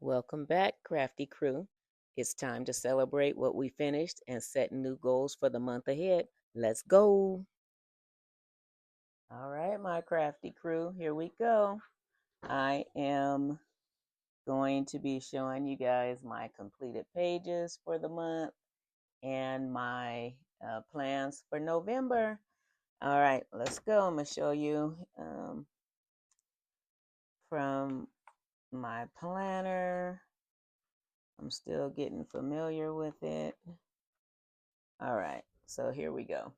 Welcome back, Crafty Crew. It's time to celebrate what we finished and set new goals for the month ahead. Let's go. All right, my Crafty Crew, here we go. I am going to be showing you guys my completed pages for the month and my plans for November. All right, let's go. I'm going to show you from my planner. I'm still getting familiar with it. All right, so here we go.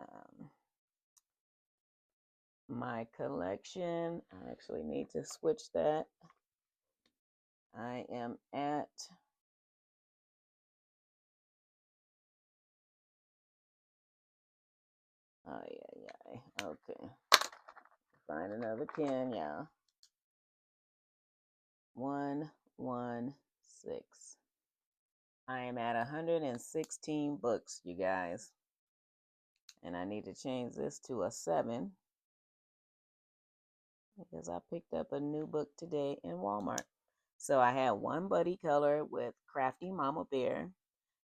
Um, my collection, I actually need to switch that. I am at okay. Find another pen, yeah. 116. I am at 116 books, you guys. And I need to change this to a 7 because I picked up a new book today in Walmart. So I had one buddy color with Crafty Mama Bear.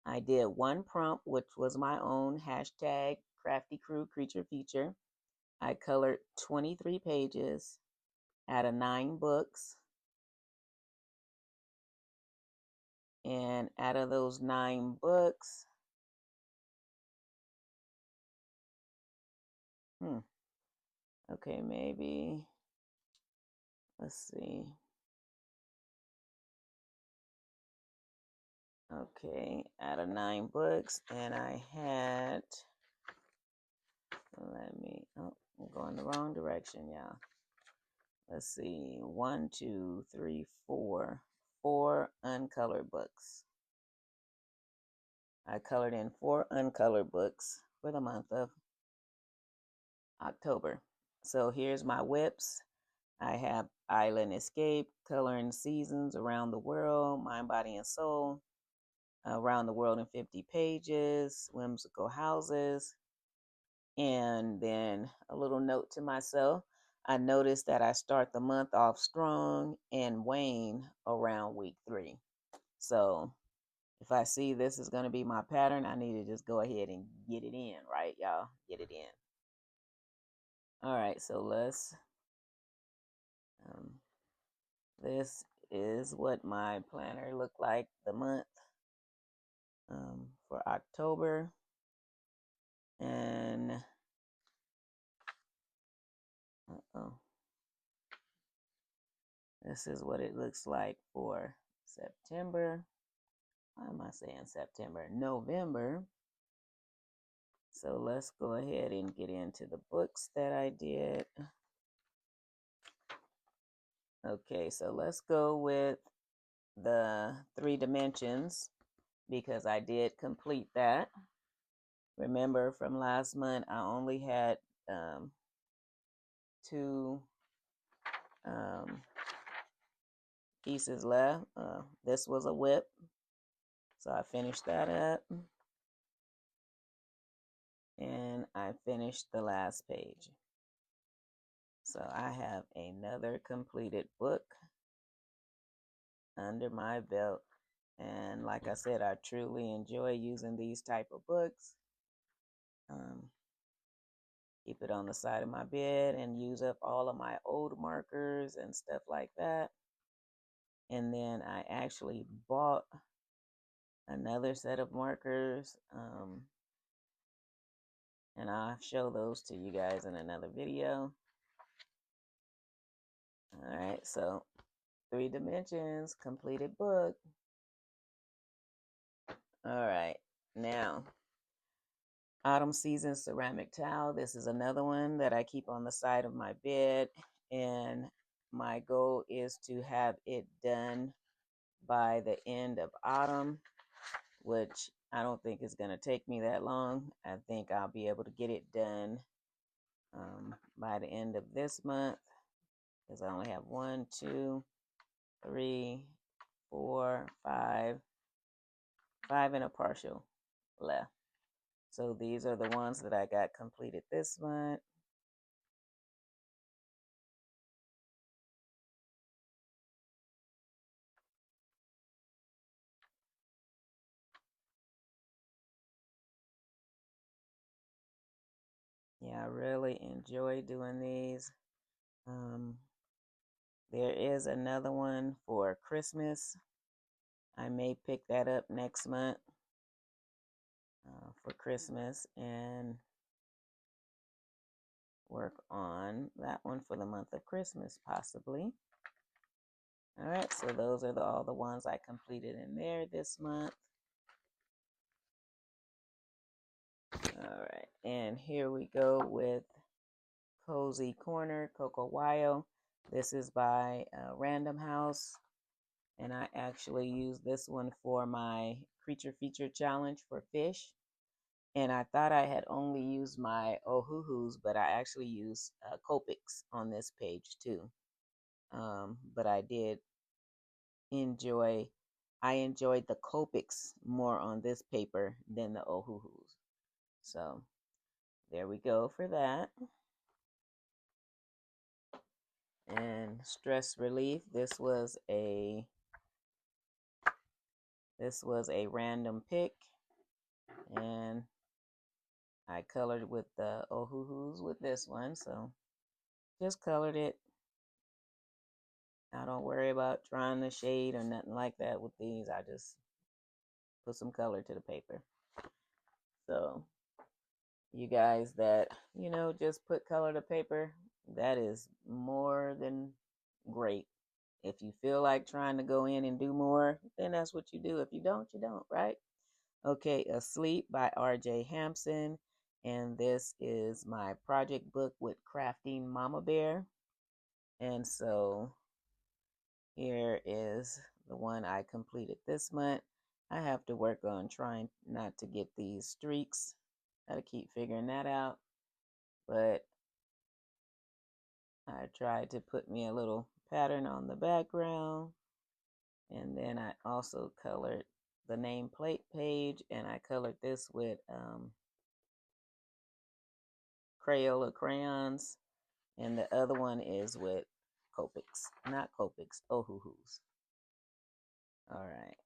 I did one prompt, which was my own hashtag Crafty Crew Creature Feature. I colored 23 pages out of 9 books. And out of those 9 books, okay, maybe, let's see. Okay, out of 9 books, and I had, I'm going the wrong direction, y'all. Let's see, 1, 2, 3, 4, 4 uncolored books. I colored in 4 uncolored books for the month of October. So here's my whips. I have Island Escape, Coloring Seasons Around the World, Mind, Body, and Soul, Around the World in 50 Pages, Whimsical Houses, and then a little note to myself. I noticed that I start the month off strong and wane around week 3. So if I see this is going to be my pattern, I need to just go ahead and get it in, right, y'all? Get it in. All right, so um, this is what my planner looked like the month for October. And, this is what it looks like for September. Why am I saying September? November. So let's go ahead and get into the books that I did. Okay, so let's go with the 3 dimensions because I did complete that. Remember from last month, I only had 2 pieces left. This was a whip, so I finished that up. And I finished the last page. So I have another completed book under my belt. And like I said, I truly enjoy using these type of books. Keep it on the side of my bed and use up all of my old markers and stuff like that. And then I actually bought another set of markers. And I'll show those to you guys in another video. All right, so 3 dimensions, completed book. All right, now autumn season ceramic towel. This is another one that I keep on the side of my bed, and my goal is to have it done by the end of autumn, which I don't think is going to take me that long. I think I'll be able to get it done by the end of this month because I only have 1, 2, 3, 4, 5 and a partial left. So these are the ones that I got completed this month. Yeah, I really enjoy doing these. Um, there is another one for Christmas. I may pick that up next month for Christmas and work on that one for the month of Christmas, possibly. All right, so those are all the ones I completed in there this month. All right, and here we go with Cozy Corner, Coco Wyo. This is by Random House, and I actually used this one for my Creature Feature Challenge for fish. And I thought I had only used my Ohuhus, but I actually used Copics on this page too. But I enjoyed the Copics more on this paper than the Ohuhus. So there we go for that. And stress relief, this was a random pick, and I colored with the Ohuhus with this one, so just colored it. I don't worry about trying to shade or nothing like that with these. I just put some color to the paper. So you guys that, just put color to paper, that is more than great. If you feel like trying to go in and do more, then that's what you do. If you don't, you don't, right? Okay, Asleep by R.J. Hampson. And this is my project book with Crafting Mama Bear. And so here is the one I completed this month. I have to work on trying not to get these streaks. Gotta keep figuring that out. But I tried to put me a little pattern on the background. And then I also colored the nameplate page, and I colored this with Crayola crayons. And the other one is with Copics. Not Copics, Ohuhus. All right.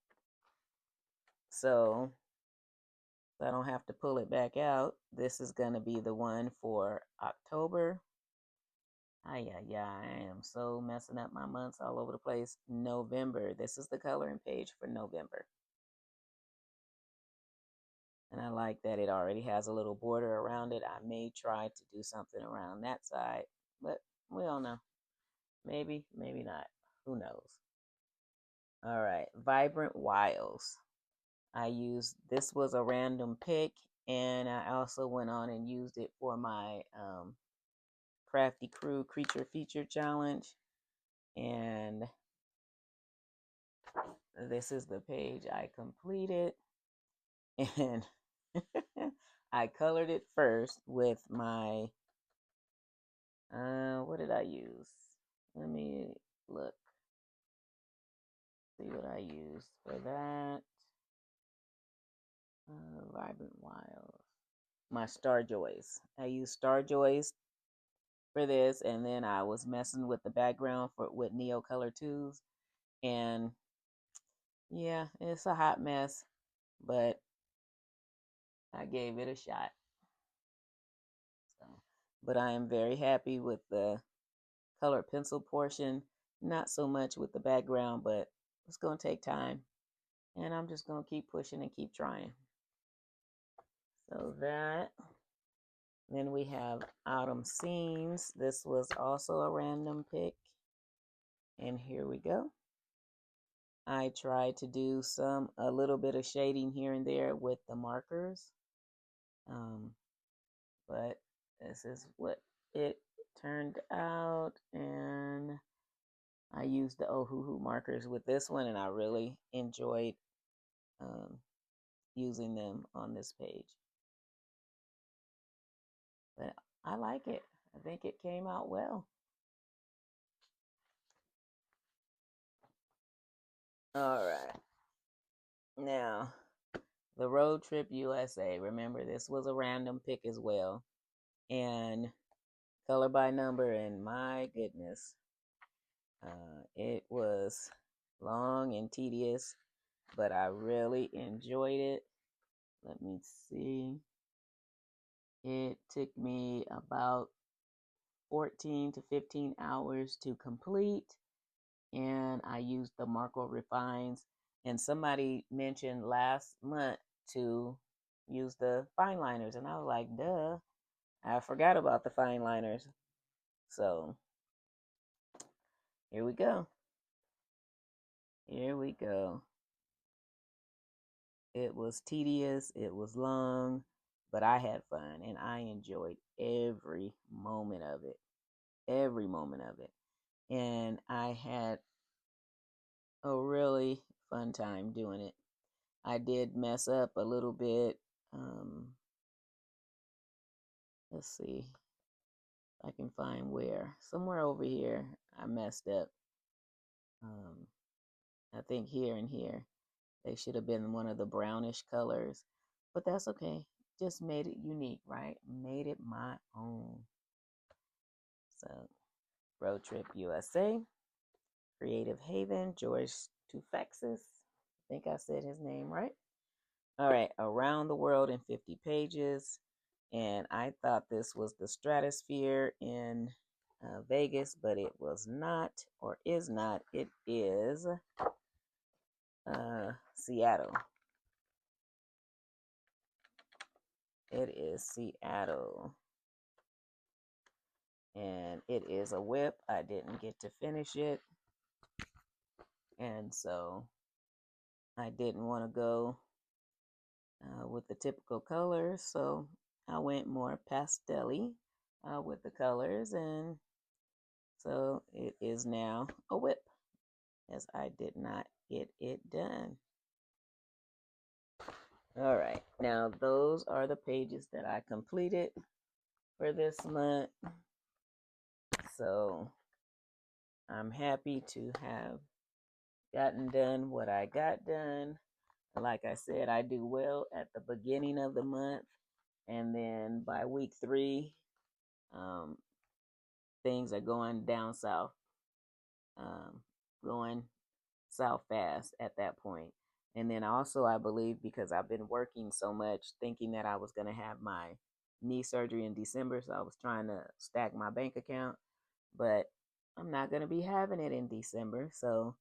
So I don't have to pull it back out. This is going to be the one for October. Yeah, I am so messing up my months all over the place. November. This is the coloring page for November. And I like that it already has a little border around it. I may try to do something around that side, but we don't know. Maybe, maybe not. Who knows? All right, Vibrant Wilds. This was a random pick, and I also went on and used it for my Crafty Crew Creature Feature Challenge. And this is the page I completed. And I colored it first with my, what did I use? Let me look, see what I used for that. Vibrant Wilds. My Star Joys. I used Star Joys for this, and then I was messing with the background with Neo Color 2s. And yeah, it's a hot mess, but I gave it a shot. So, but I am very happy with the colored pencil portion. Not so much with the background, but it's going to take time. And I'm just going to keep pushing and keep trying. So that. Then we have Autumn Scenes. This was also a random pick. And here we go. I tried to do a little bit of shading here and there with the markers. But this is what it turned out. And I used the Ohuhu markers with this one, and I really enjoyed using them on this page. But I like it. I think it came out well. All right. Now, the Road Trip USA. Remember, this was a random pick as well. And color by number, and my goodness, it was long and tedious, but I really enjoyed it. Let me see. It took me about 14 to 15 hours to complete, and I used the Marco Refines. And somebody mentioned last month to use the fine liners, and I was like, duh, I forgot about the fine liners. So here we go. Here we go. It was tedious, it was long, but I had fun and I enjoyed every moment of it. Every moment of it. And I had a really fun time doing it. I did mess up a little bit. Um, let's see if I can find where. Somewhere over here, I messed up. Um, I think here and here. They should have been one of the brownish colors, but that's okay. Just made it unique, right? Made it my own. So, Road Trip USA, Creative Haven, George Tufexis. I think I said his name right. All right, Around the World in 50 Pages. And I thought this was the Stratosphere in Vegas, but it was not, or is not. It is Seattle. It is Seattle. And it is a whip. I didn't get to finish it. And so I didn't want to go with the typical colors. So I went more pastel-y with the colors. And so it is now a whip, as I did not get it done. All right. Now, those are the pages that I completed for this month. So I'm happy to have gotten done what I got done. Like I said, I do well at the beginning of the month, and then by week 3, um, things are going down south, um, going south fast at that point. And then also, I believe because I've been working so much, thinking that I was going to have my knee surgery in December, so I was trying to stack my bank account, but I'm not going to be having it in December, so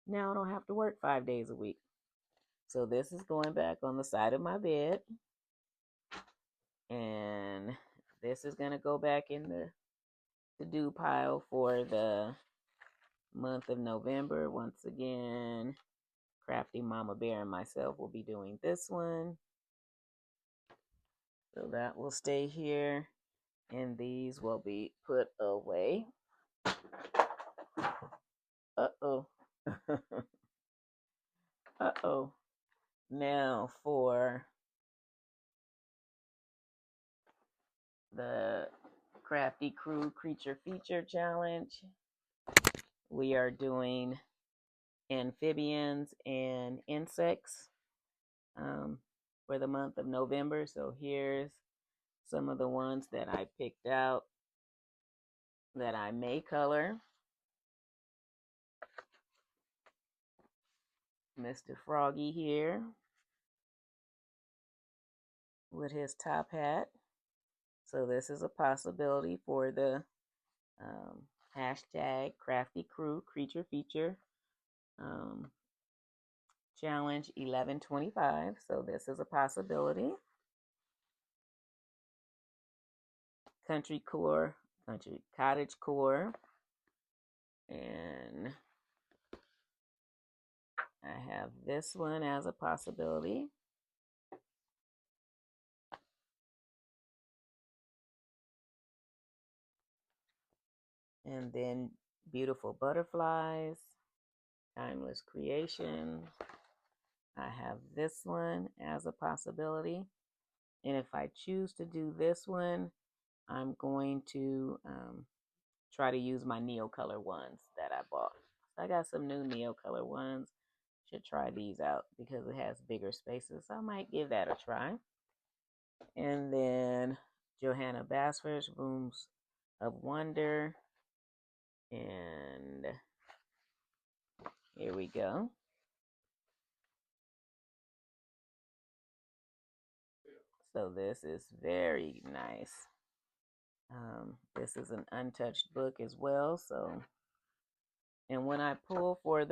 now I don't have to work 5 days a week. So this is going back on the side of my bed, and this is going to go back in the to-do pile for the month of November. Once again, Crafty Mama Bear and myself will be doing this one. So that will stay here, and these will be put away. Uh-oh. Uh-oh. Now for the Crafty Crew Creature Feature Challenge, we are doing amphibians and insects for the month of November. So here's some of the ones that I picked out that I may color. Mr. Froggy here with his top hat. So this is a possibility for the hashtag Crafty Crew Creature Feature Challenge 1125. So this is a possibility. Country Cottage Core. And I have this one as a possibility. And then Beautiful Butterflies, Timeless Creation. I have this one as a possibility. And if I choose to do this one, I'm going to try to use my Neocolor ones that I bought. I got some new Neocolor ones. Should try these out because it has bigger spaces. So I might give that a try. And then Johanna Basford's Rooms of Wonder. And here we go. So this is very nice. This is an untouched book as well. So, and when I pull for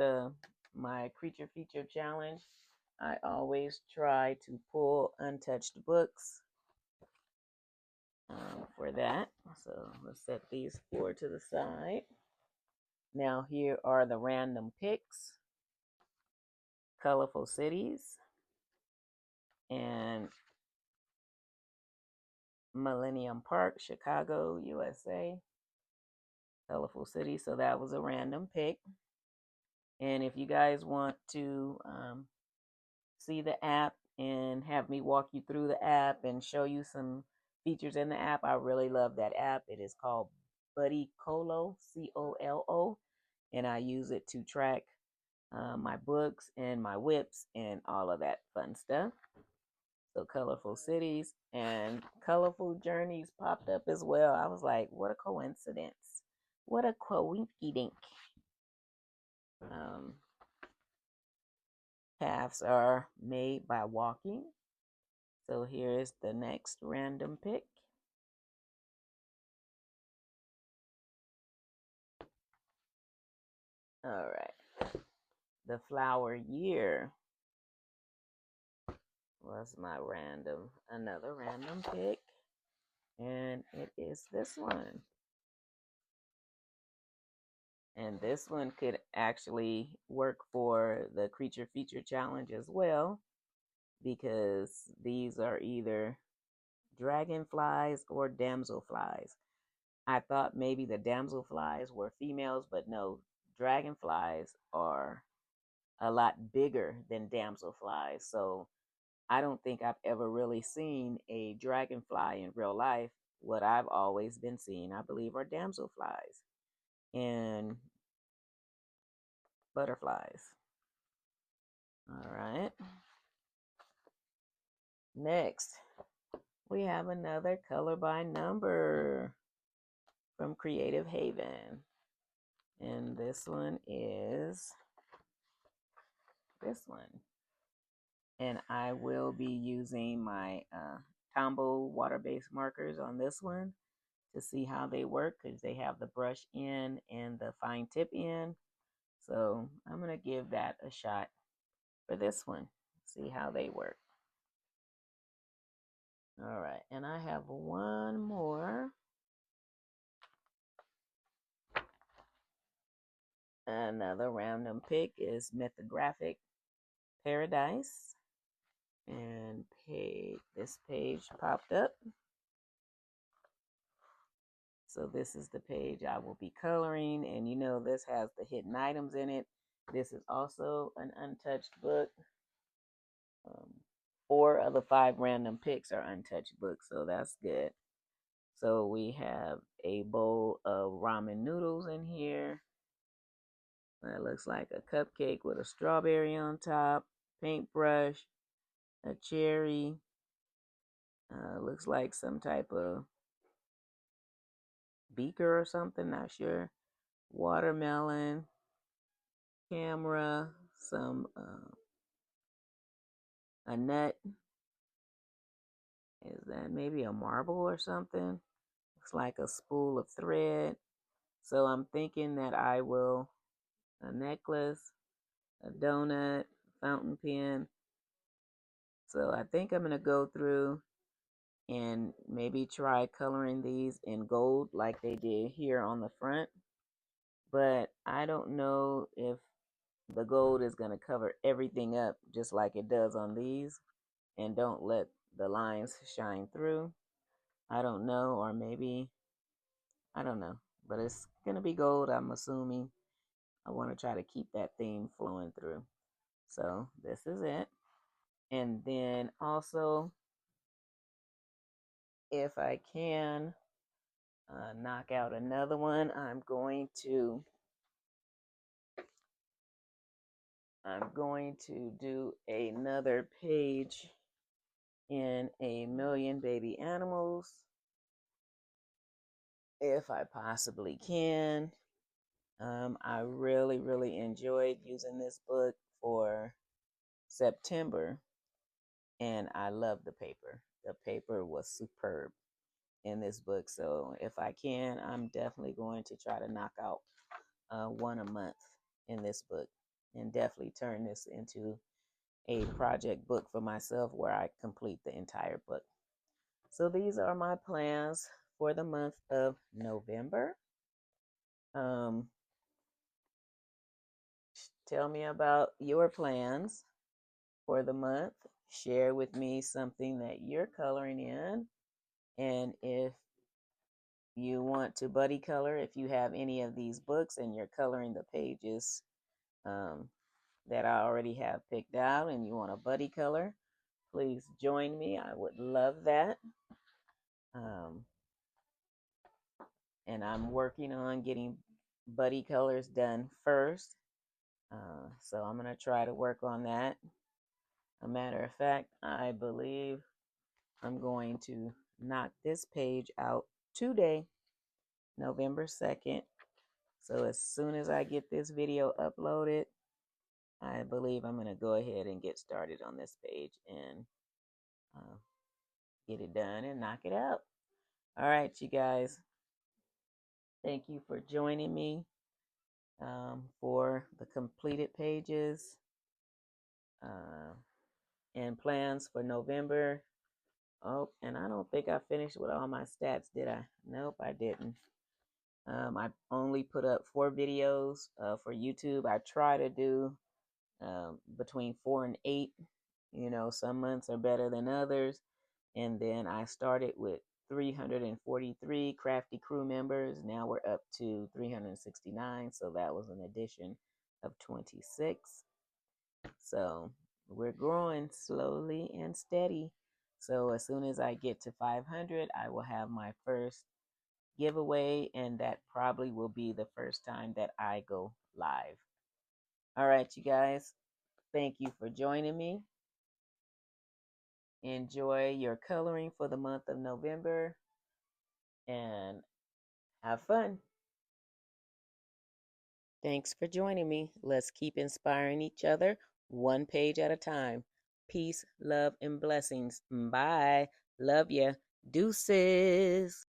my creature feature challenge, I always try to pull untouched books for that. So let's set these four to the side. Now here are the random picks: Colorful Cities and Millennium Park, Chicago, USA. Colorful City. So that was a random pick. And if you guys want to see the app and have me walk you through the app and show you some features in the app, I really love that app. It is called Buddy Colo, Colo, and I use it to track my books and my whips and all of that fun stuff. So Colorful Cities and Colorful Journeys popped up as well. I was like, what a coincidence. What a coinky dink. Um, Paths are made by walking. So here is the next random pick. All right. The Flower Year was another random pick. And it is this one. And this one could actually work for the Creature Feature Challenge as well, because these are either dragonflies or damselflies. I thought maybe the damselflies were females, but no, dragonflies are a lot bigger than damselflies. So I don't think I've ever really seen a dragonfly in real life. What I've always been seeing, I believe, are damselflies and butterflies. All right. Next, we have another color by number from Creative Haven. And this one is this one. And I will be using my Tombow water-based markers on this one to see how they work, because they have the brush end and the fine tip end. So I'm going to give that a shot for this one, see how they work. All right, and I have one more. Another random pick is Mythographic Paradise. And this page popped up. So this is the page I will be coloring. And you know, this has the hidden items in it. This is also an untouched book. 4 of the 5 random picks are untouched books, so that's good. So we have a bowl of ramen noodles in here. That looks like a cupcake with a strawberry on top, paintbrush, a cherry. Looks like some type of beaker or something, not sure. Watermelon, camera, a nut. Is that maybe a marble or something? Looks like a spool of thread. So I'm thinking that I will, a necklace, a donut, fountain pen. So I think I'm going to go through and maybe try coloring these in gold like they did here on the front. But I don't know if the gold is going to cover everything up just like it does on these and don't let the lines shine through. I don't know, or maybe, I don't know. But it's going to be gold, I'm assuming. I want to try to keep that theme flowing through. So this is it. And then also, if I can knock out another one, I'm going to do another page in A Million Baby Animals if I possibly can. I really, really enjoyed using this book for September, and I love the paper. the paper was superb in this book. So if I can, I'm definitely going to try to knock out one a month in this book, and definitely turn this into a project book for myself where I complete the entire book. So these are my plans for the month of November. Um, tell me about your plans for the month. Share with me something that you're coloring in. And if you want to buddy color, if you have any of these books and you're coloring the pages um, that I already have picked out and you want a buddy color, please join me. I would love that. Um, and I'm working on getting buddy colors done first. So I'm going to try to work on that. A matter of fact, I believe I'm going to knock this page out today, November 2nd. So as soon as I get this video uploaded, I believe I'm going to go ahead and get started on this page and uh, get it done and knock it out. All right, you guys. Thank you for joining me for the completed pages uh, and plans for November. Oh, and I don't think I finished with all my stats, did I? Nope, I didn't. I only put up 4 videos for YouTube. I try to do between 4 and 8. You know, some months are better than others. And then I started with 343 Crafty crew members. Now we're up to 369. So that was an addition of 26. So we're growing slowly and steady. So as soon as I get to 500, I will have my first giveaway, and that probably will be the first time that I go live. All right, you guys, thank you for joining me. Enjoy your coloring for the month of November and have fun. Thanks for joining me. Let's keep inspiring each other one page at a time. Peace, love, and blessings. Bye. Love ya. Deuces.